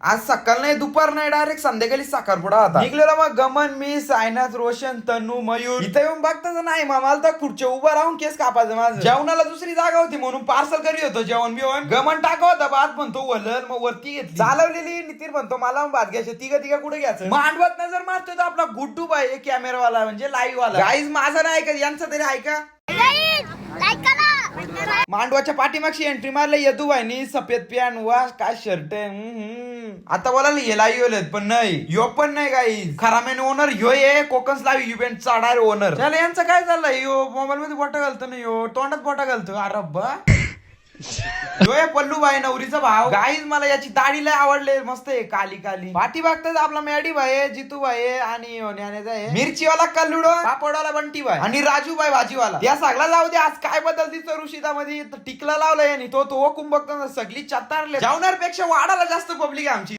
आज सकाळ नाही दुपार नाही डायरेक्ट संध्याकाळी साखरपुडा होता. निघलेला मग गमन, मी, सायनाथ, रोशन, तनू, मयूर. इथं येऊन बघताच नाही मला तर खुर्च्या उभं राहून केस कापायचं माझं. जेवणाला दुसरी जागा होती म्हणून पार्सल करी होतो जेवण बिवण. गमन टाका होता भात म्हणतो वलर, मग वरती घेतली चालवलेली. नितीन म्हणतो मला भात घ्यायचं, तिघा कुठे घ्यायचं. मांडवत नजर मारतोय तो आपला गुड्डू बाई कॅमेरावाला म्हणजे लाईव्ह वाला. गाईज माझा नाही ऐका, यांचं तरी ऐका. मांडवाच्या पाठीमागची एंट्री मारले यदुबाईनी. सफेद पॅन, वा काय शर्ट. आता बोला लाईव्ह पण नाही, यो पण नाही गाईज. खरा मेन ओनर ह्यो आहे कोकण लाईव्ह इव्हेंट चा ओनर. त्याला यांचं काय चाललंय, यो मोबाईल मध्ये बोटा घालतो ना, यो तोंडात बोटा घालतो. अरे बा पल्लू भाई नवरीचा भाव. गाईज मला याची दाढी लय आवडले, मस्त आहे काली काली. पाठी बघताच आपला मॅडी भाई, जितू भाई आणि मिरचीवाला कल्लुडो, पापडवाला बंटी भाई आणि राजू भाई भाजीवाला. या सगळा जाऊ दे. आज काय बदल दिसतो ऋषितामध्ये टिकला लावलाय आणि तो कुंभक सगळी चत्तारले. जेवणापेक्षा वाढायला जास्त पब्लिक आहे आमची.